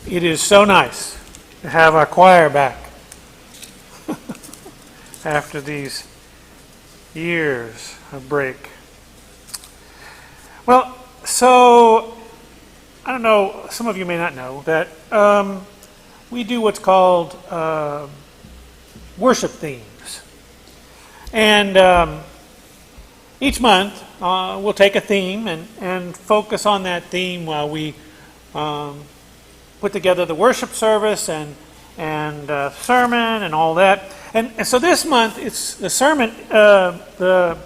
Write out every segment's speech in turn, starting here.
It is so nice to have our choir back after these years of break. Well, so I don't know, some of you may not know that we do what's called worship themes. And each month we'll take a theme and focus on that theme while we put together the worship service and sermon and all that. And so this month, it's the sermon. The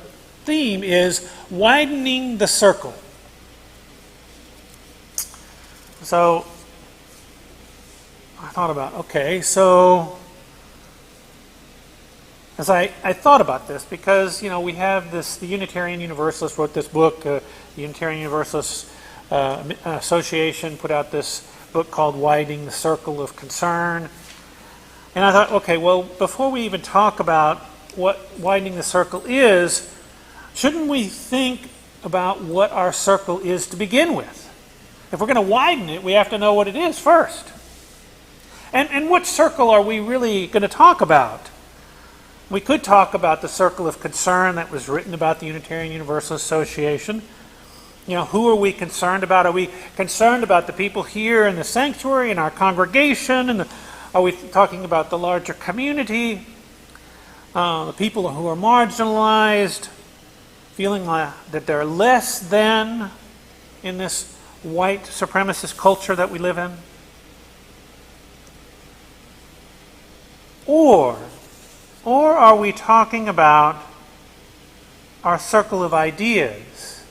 theme is widening the circle. So I thought about, okay, so as I thought about this, because we have this, the Unitarian Universalist wrote this book. The Unitarian Universalist Association put out this book called Widening, the Circle of Concern. And I thought, okay, well, before we even talk about what widening the circle is, shouldn't we think about what our circle is to begin with? If we're going to widen it, we have to know what it is first. And which circle are we really going to talk about? We could talk about the circle of concern that was written about the Unitarian Universalist Association. Who are we concerned about? Are we concerned about the people here in the sanctuary, in our congregation? And are we talking about the larger community? The people who are marginalized, feeling that they're less than in this white supremacist culture that we live in? Or are we talking about our circle of ideas,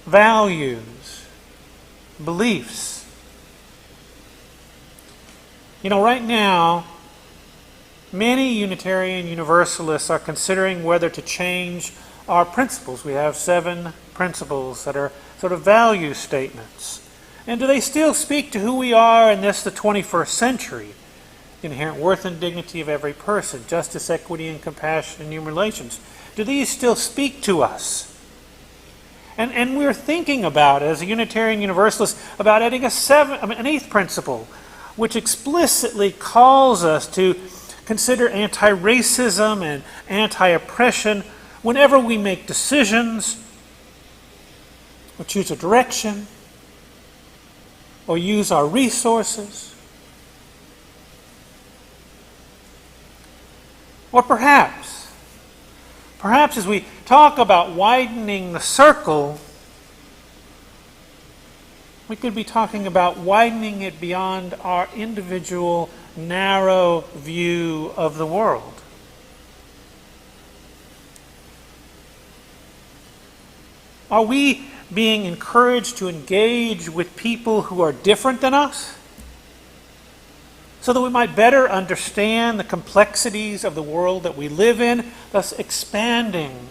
values, beliefs? Right now, many Unitarian Universalists are considering whether to change our principles. We have 7 principles that are sort of value statements. And do they still speak to who we are in the 21st century? The inherent worth and dignity of every person, justice, equity, and compassion in human relations. Do these still speak to us? And we're thinking about, as a Unitarian Universalist, about adding an 8th principle, which explicitly calls us to consider anti-racism and anti-oppression whenever we make decisions, or choose a direction, or use our resources. Or perhaps as we talk about widening the circle, we could be talking about widening it beyond our individual narrow view of the world. Are we being encouraged to engage with people who are different than us, so that we might better understand the complexities of the world that we live in, thus expanding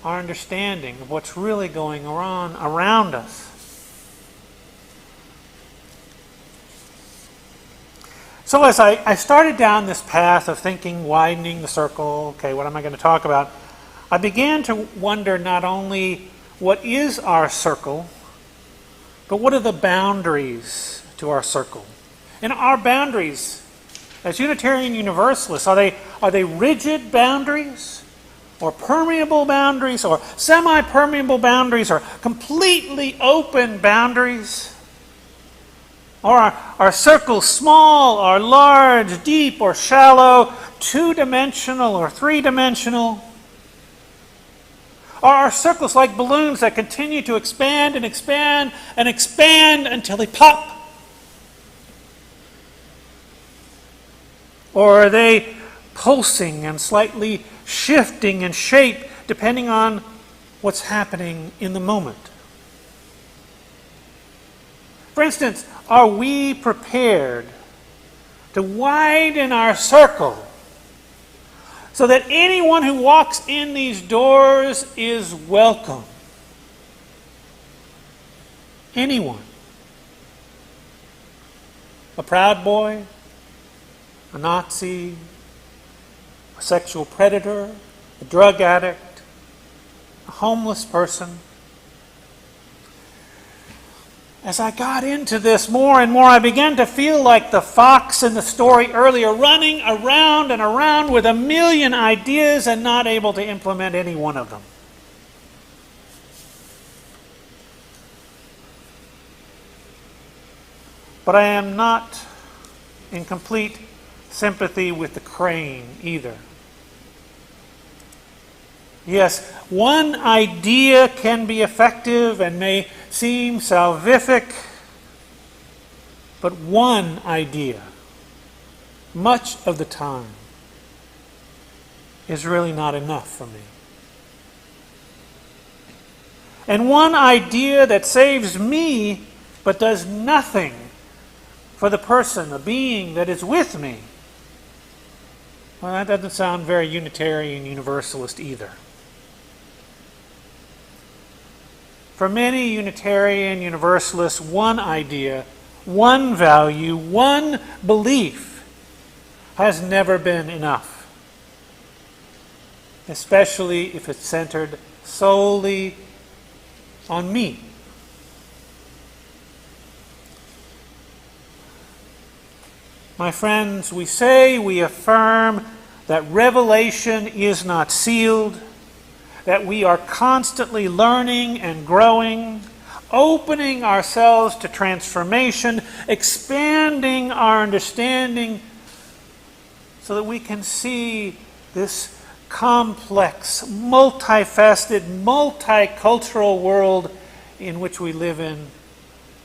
our understanding of what's really going on around us? So as I started down this path of thinking, widening the circle, okay, what am I going to talk about? I began to wonder not only what is our circle, but what are the boundaries to our circle? And our boundaries, as Unitarian Universalists, are they rigid boundaries, or permeable boundaries, or semi-permeable boundaries, or completely open boundaries? Or are circles small or large, deep or shallow, 2-dimensional or 3-dimensional? Or are circles like balloons that continue to expand and expand and expand until they pop? Or are they pulsing and slightly shifting in shape depending on what's happening in the moment? For instance, are we prepared to widen our circle so that anyone who walks in these doors is welcome? Anyone. A proud boy, a Nazi, a sexual predator, a drug addict, a homeless person. as I got into this more and more, I began to feel like the fox in the story earlier, running around and around with a million ideas and not able to implement any one of them. But I am not in complete sympathy with the crane either. Yes, one idea can be effective and may seem salvific, but one idea, much of the time, is really not enough for me. And one idea that saves me but does nothing for the person, the being that is with me, well, that doesn't sound very Unitarian Universalist either. For many Unitarian Universalists, one idea, one value, one belief has never been enough, especially if it's centered solely on me. My friends, we say, we affirm that revelation is not sealed, that we are constantly learning and growing, opening ourselves to transformation, expanding our understanding so that we can see this complex, multifaceted, multicultural world in which we live in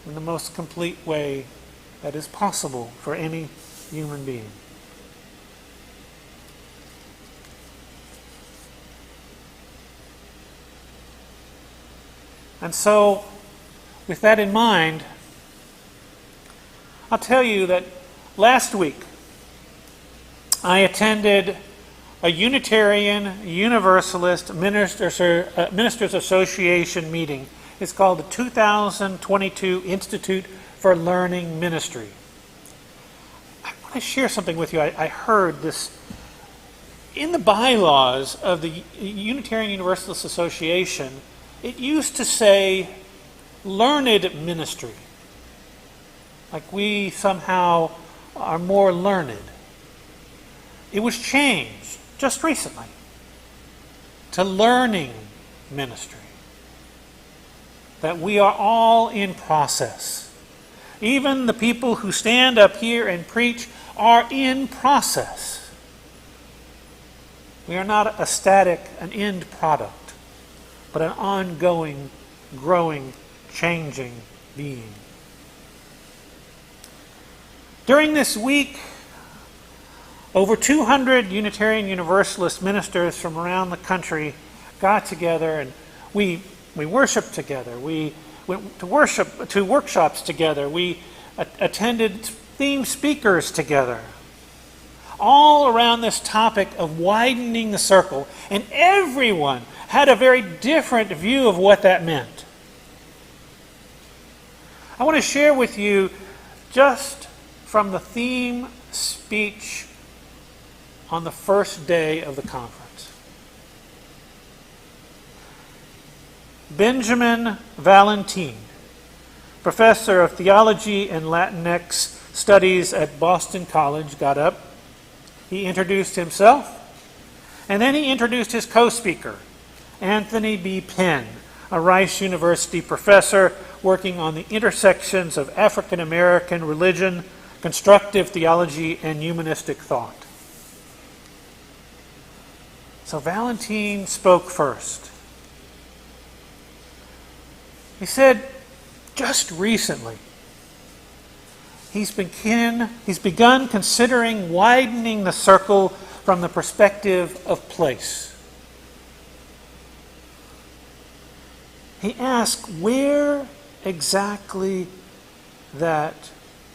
the most complete way that is possible for any human being. And so, with that in mind, I'll tell you that last week I attended a Unitarian Universalist Ministers Association meeting. It's called the 2022 Institute for Learning Ministry. I want to share something with you. I heard this in the bylaws of the Unitarian Universalist Association. It used to say learned ministry, like we somehow are more learned. It was changed just recently to learning ministry, that we are all in process. Even the people who stand up here and preach are in process. We are not a static, an end product, but an ongoing, growing, changing being. During this week, over 200 Unitarian Universalist ministers from around the country got together and we worshiped together. We went to workshops together. We attended theme speakers together. All around this topic of widening the circle. And everyone had a very different view of what that meant. I want to share with you just from the theme speech on the first day of the conference. Benjamin Valentine, professor of theology and Latinx studies at Boston College, got up. He introduced himself, and then he introduced his co-speaker, Anthony B. Penn, a Rice University professor working on the intersections of African American religion, constructive theology, and humanistic thought. So Valentine spoke first. He said, just recently, he's begun considering widening the circle from the perspective of place. He asked where exactly that,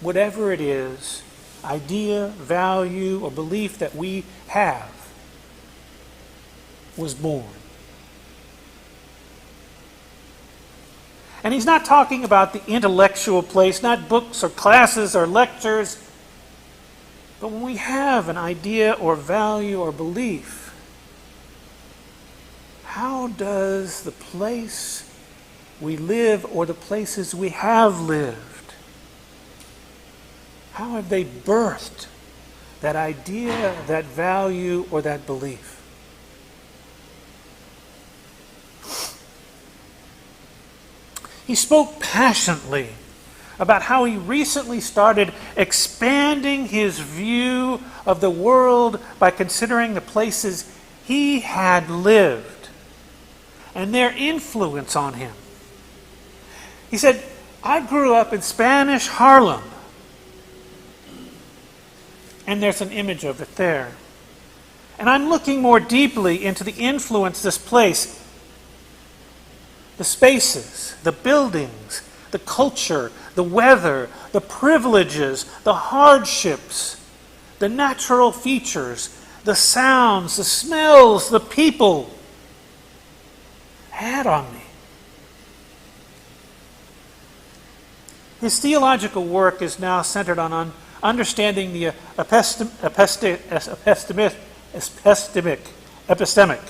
whatever it is, idea, value, or belief that we have was born. And he's not talking about the intellectual place, not books or classes or lectures, but when we have an idea or value or belief, how does the place we live or the places we have lived? How have they birthed that idea, that value, or that belief? He spoke passionately about how he recently started expanding his view of the world by considering the places he had lived and their influence on him. He said, I grew up in Spanish Harlem. And there's an image of it there. And I'm looking more deeply into the influence this place, the spaces, the buildings, the culture, the weather, the privileges, the hardships, the natural features, the sounds, the smells, the people had on me. His theological work is now centered on understanding the epistemic,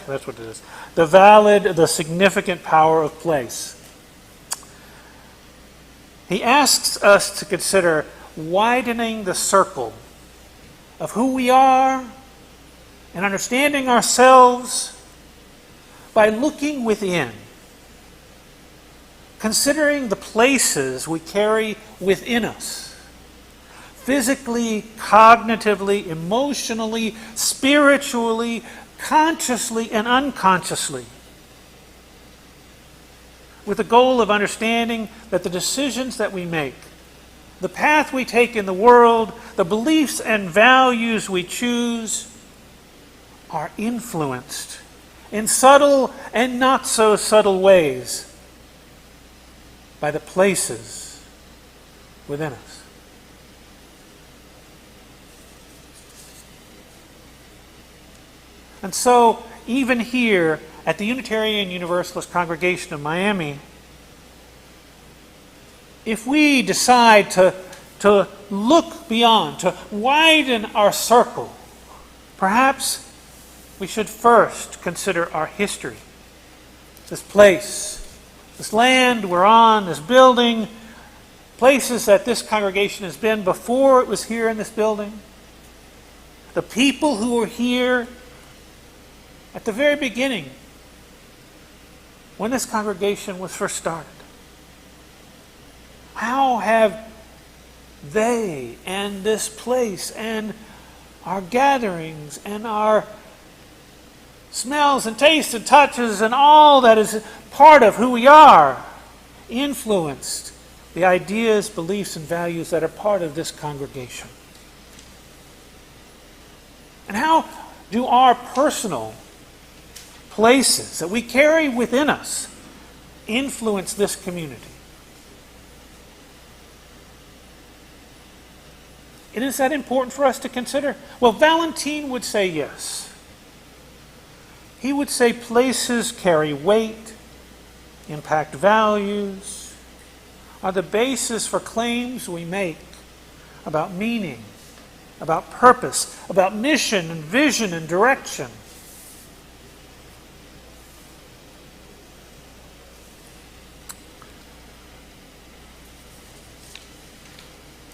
that's what it is, the valid, the significant power of place. He asks us to consider widening the circle of who we are and understanding ourselves by looking within, considering the places we carry within us, physically, cognitively, emotionally, spiritually, consciously and unconsciously, with the goal of understanding that the decisions that we make, the path we take in the world, the beliefs and values we choose are influenced in subtle and not so subtle ways by the places within us. And so, even here at the Unitarian Universalist congregation of Miami, if we decide to look beyond, to widen our circle, perhaps we should first consider our history. This place, this land we're on, this building, places that this congregation has been before it was here in this building, the people who were here at the very beginning, when this congregation was first started. How have they and this place and our gatherings and our smells and tastes and touches and all that is part of who we are influenced the ideas, beliefs, and values that are part of this congregation? And how do our personal places that we carry within us influence this community? And is that important for us to consider? Well, Valentine would say yes. He would say places carry weight, impact values, are the basis for claims we make about meaning, about purpose, about mission and vision and direction.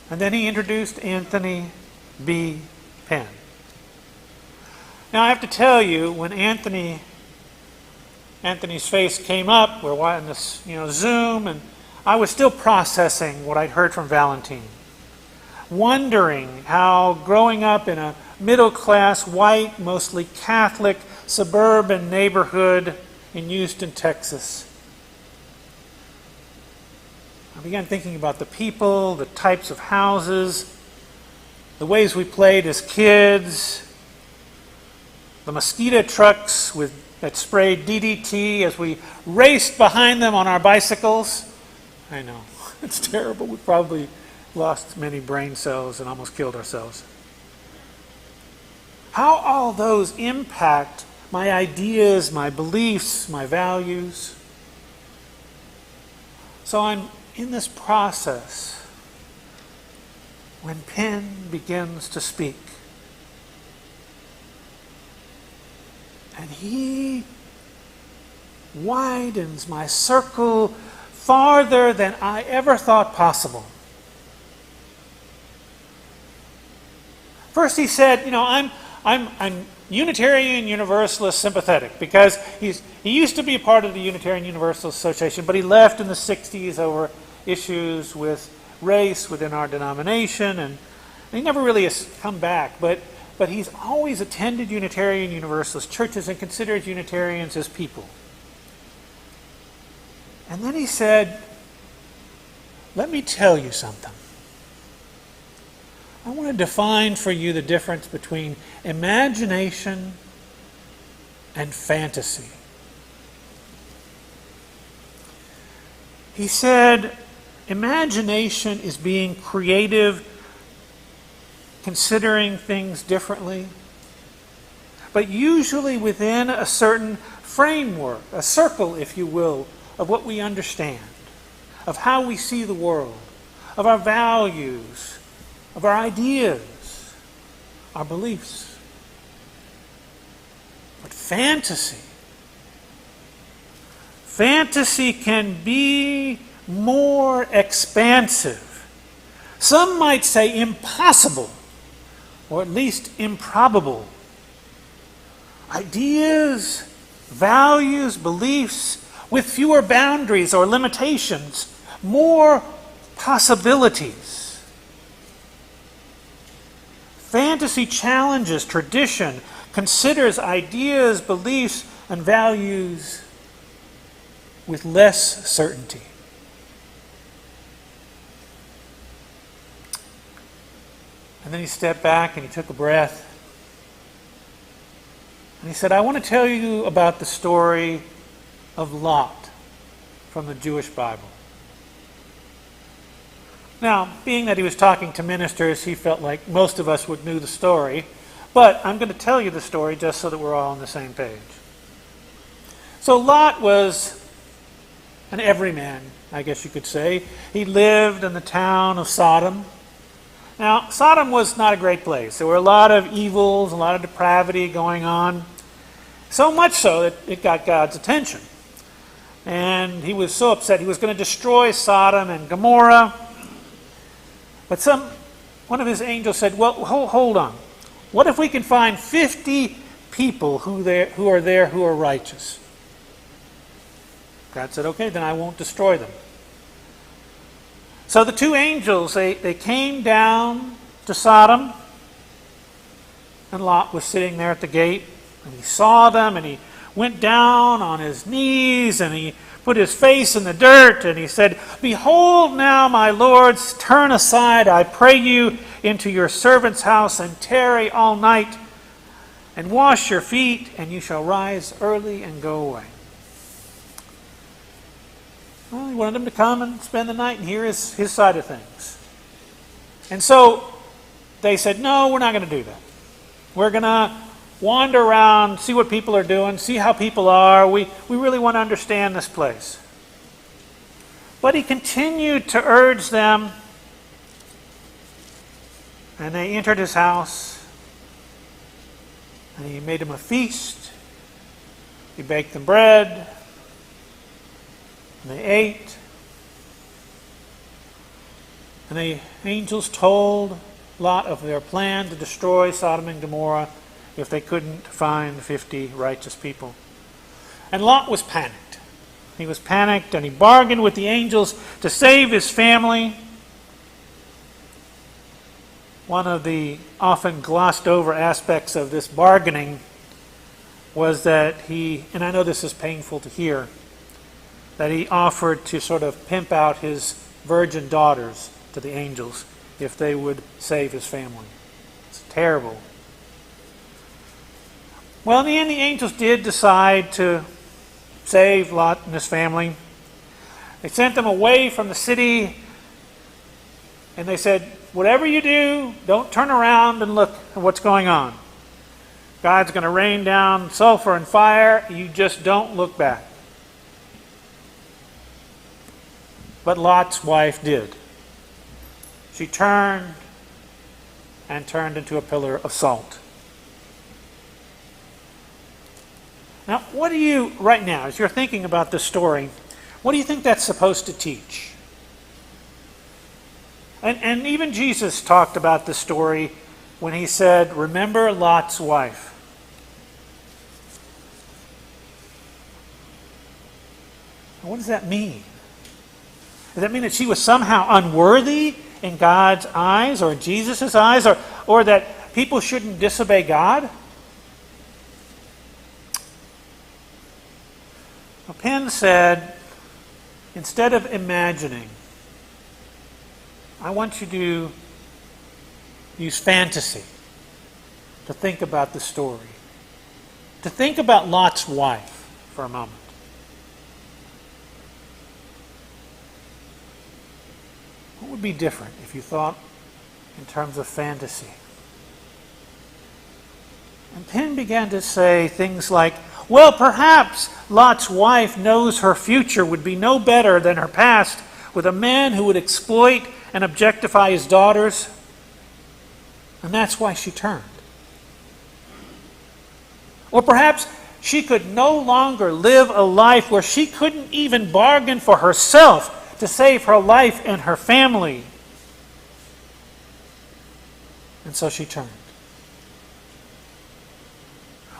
And then he introduced Anthony B. Penn. Now I have to tell you, when Anthony's face came up, we're watching this, Zoom, and I was still processing what I'd heard from Valentine, wondering how growing up in a middle-class, white, mostly Catholic, suburban neighborhood in Houston, Texas, I began thinking about the people, the types of houses, the ways we played as kids, the mosquito trucks that sprayed DDT as we raced behind them on our bicycles. I know, it's terrible. We probably lost many brain cells and almost killed ourselves. How all those impact my ideas, my beliefs, my values. So I'm in this process when Penn begins to speak. And he widens my circle farther than I ever thought possible. First he said, I'm Unitarian Universalist sympathetic, because he used to be a part of the Unitarian Universalist Association, but he left in the 60s over issues with race within our denomination, and he never really has come back, but he's always attended Unitarian Universalist churches and considers Unitarians as people. And then he said, let me tell you something. I want to define for you the difference between imagination and fantasy. He said, imagination is being creative, considering things differently, but usually within a certain framework, a circle, if you will, of what we understand, of how we see the world, of our values, of our ideas, our beliefs. But fantasy can be more expansive. Some might say impossible, or at least improbable. Ideas, values, beliefs with fewer boundaries or limitations, more possibilities. Fantasy challenges tradition, considers ideas, beliefs, and values with less certainty. And then he stepped back and he took a breath. And he said, I want to tell you about the story of Lot from the Jewish Bible. Now, being that he was talking to ministers, he felt like most of us would know the story. But I'm going to tell you the story just so that we're all on the same page. So Lot was an everyman, I guess you could say. He lived in the town of Sodom. Now, Sodom was not a great place. There were a lot of evils, a lot of depravity going on. So much so that it got God's attention. And he was so upset he was going to destroy Sodom and Gomorrah. But one of his angels said, well, hold on. What if we can find 50 people who are righteous? God said, okay, then I won't destroy them. So the two angels, they came down to Sodom, and Lot was sitting there at the gate, and he saw them, and he went down on his knees, and he put his face in the dirt, and he said, behold now, my lords, turn aside, I pray you, into your servant's house, and tarry all night, and wash your feet, and you shall rise early and go away. Well, he wanted them to come and spend the night and hear his side of things. And so they said, no, we're not going to do that. We're going to wander around, see what people are doing, see how people are. We really want to understand this place. But he continued to urge them, and they entered his house, and he made them a feast. He baked them bread, and they ate. And the angels told Lot of their plan to destroy Sodom and Gomorrah if they couldn't find 50 righteous people. And Lot was panicked. He was panicked, and he bargained with the angels to save his family. One of the often glossed over aspects of this bargaining was that he, and I know this is painful to hear, that he offered to sort of pimp out his virgin daughters to the angels if they would save his family. It's terrible. Well, in the end, the angels did decide to save Lot and his family. They sent them away from the city, and they said, whatever you do, don't turn around and look at what's going on. God's going to rain down sulfur and fire. You just don't look back. But Lot's wife did. She turned into a pillar of salt. Now, what do you, right now, as you're thinking about this story, What do you think that's supposed to teach? And even Jesus talked about the story when he said, remember Lot's wife. What does that mean? Does that mean that she was somehow unworthy in God's eyes or in Jesus' eyes, or that people shouldn't disobey God? Penn said, instead of imagining, I want you to use fantasy to think about the story. To think about Lot's wife for a moment. What would be different if you thought in terms of fantasy? And Penn began to say things like, well, perhaps Lot's wife knows her future would be no better than her past with a man who would exploit and objectify his daughters, and that's why she turned. Or perhaps she could no longer live a life where she couldn't even bargain for herself to save her life and her family. And so she turned.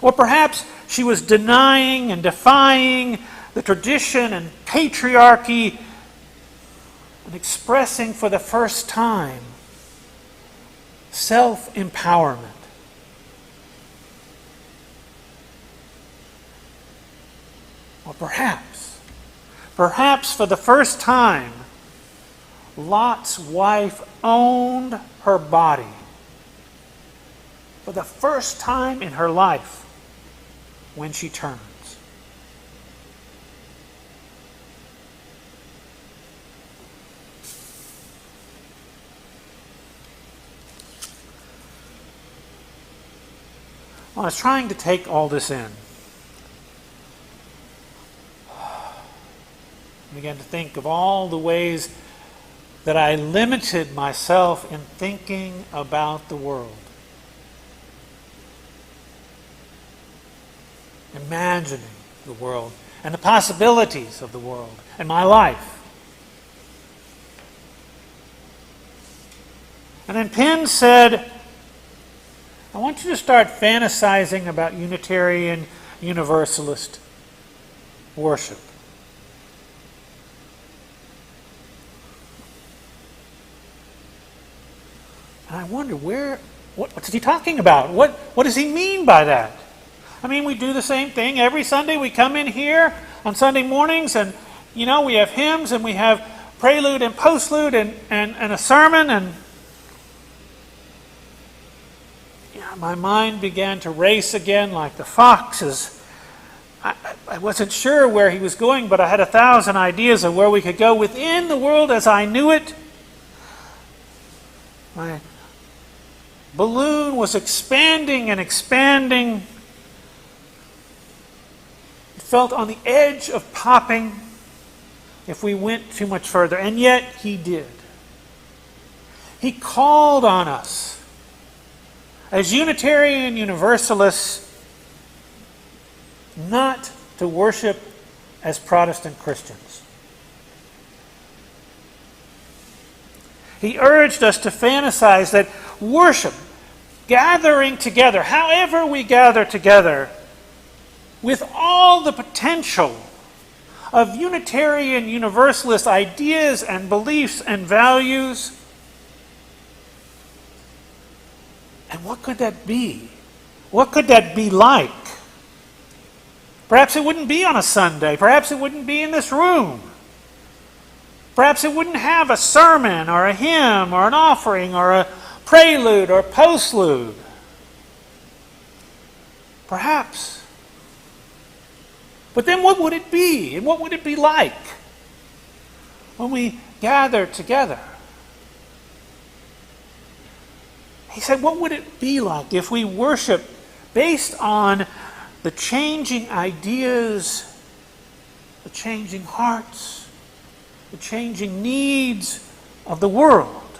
Or perhaps she was denying and defying the tradition and patriarchy and expressing for the first time self-empowerment. Or perhaps for the first time, Lot's wife owned her body. For the first time in her life, when she turns. Well, I was trying to take all this in. I began to think of all the ways that I limited myself in thinking about the world. Imagining the world and the possibilities of the world and my life. And then Penn said, I want you to start fantasizing about Unitarian Universalist worship. And I wonder what's he talking about? What does he mean by that? I mean, we do the same thing. Every Sunday we come in here on Sunday mornings and, we have hymns and we have prelude and postlude and a sermon. And my mind began to race again like the foxes. I wasn't sure where he was going, but I had 1,000 ideas of where we could go within the world as I knew it. My balloon was expanding and expanding. Felt on the edge of popping if we went too much further. And yet he did. He called on us as Unitarian Universalists not to worship as Protestant Christians. He urged us to fantasize that worship, gathering together, however we gather together, with all the potential of Unitarian Universalist ideas and beliefs and values. And what could that be? What could that be like? Perhaps it wouldn't be on a Sunday. Perhaps it wouldn't be in this room. Perhaps it wouldn't have a sermon or a hymn or an offering or a prelude or postlude. Perhaps. But then what would it be? And what would it be like when we gather together? He said, what would it be like if we worship based on the changing ideas, the changing hearts, the changing needs of the world?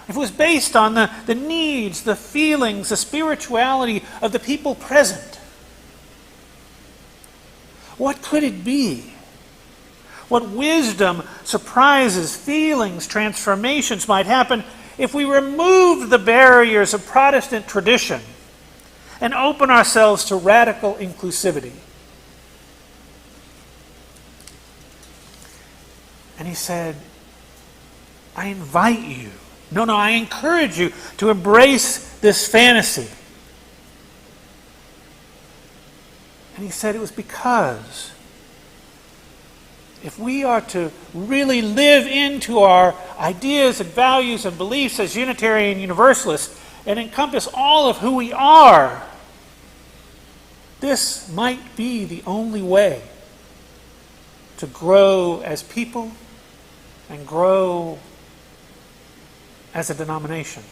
If it was based on the needs, the feelings, the spirituality of the people present? What could it be What wisdom, surprises, feelings, transformations might happen if we remove the barriers of Protestant tradition and open ourselves to radical inclusivity. And he said, I invite you, I encourage you to embrace this fantasy. And he said it was because if we are to really live into our ideas and values and beliefs as Unitarian Universalists and encompass all of who we are, this might be the only way to grow as people and grow as a denomination.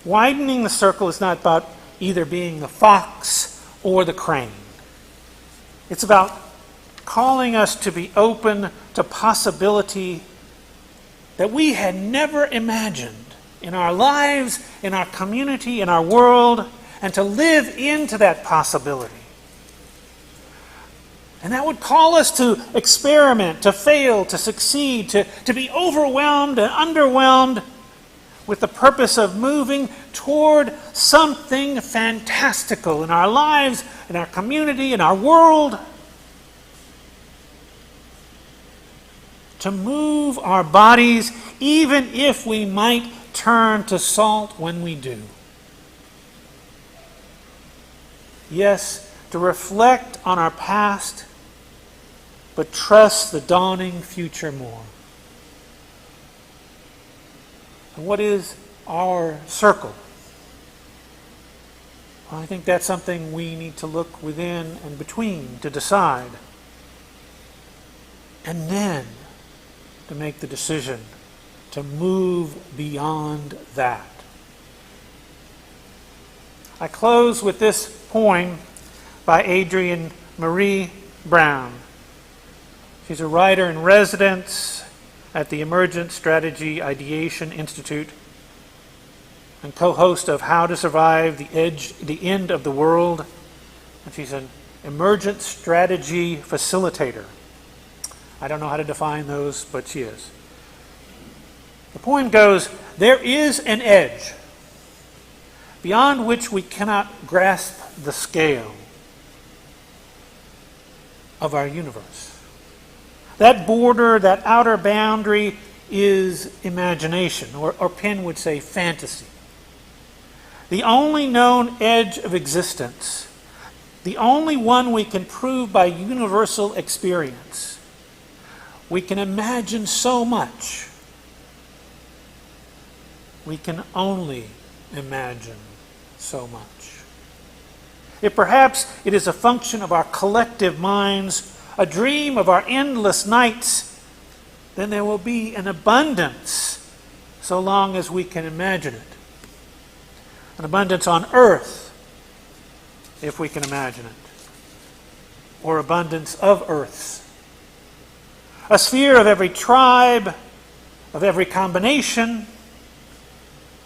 Widening the circle is not about either being the fox or the crane. It's about calling us to be open to possibility that we had never imagined in our lives, in our community, in our world, and to live into that possibility. And that would call us to experiment, to fail, to succeed, to be overwhelmed and underwhelmed with the purpose of moving toward something fantastical in our lives, in our community, in our world. To move our bodies, even if we might turn to salt when we do. Yes, to reflect on our past, but trust the dawning future more. And what is our circle? Well, I think that's something we need to look within and between to decide. And then to make the decision to move beyond that. I close with this poem by Adrienne Marie Brown. She's a writer in residence at the Emergent Strategy Ideation Institute and co-host of How to Survive the End of the World. And she's an emergent strategy facilitator. I don't know how to define those, but she is. The poem goes, there is an edge beyond which we cannot grasp the scale of our universe. That border, that outer boundary is imagination, or Penn would say fantasy. The only known edge of existence, the only one we can prove by universal experience. We can imagine so much. We can only imagine so much. If perhaps it is a function of our collective minds, a dream of our endless nights, then there will be an abundance so long as we can imagine it. An abundance on earth, if we can imagine it. Or abundance of earths. A sphere of every tribe, of every combination,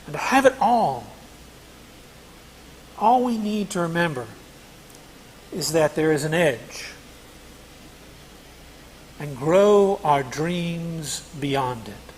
and to have it all. All we need to remember is that there is an edge, and grow our dreams beyond it.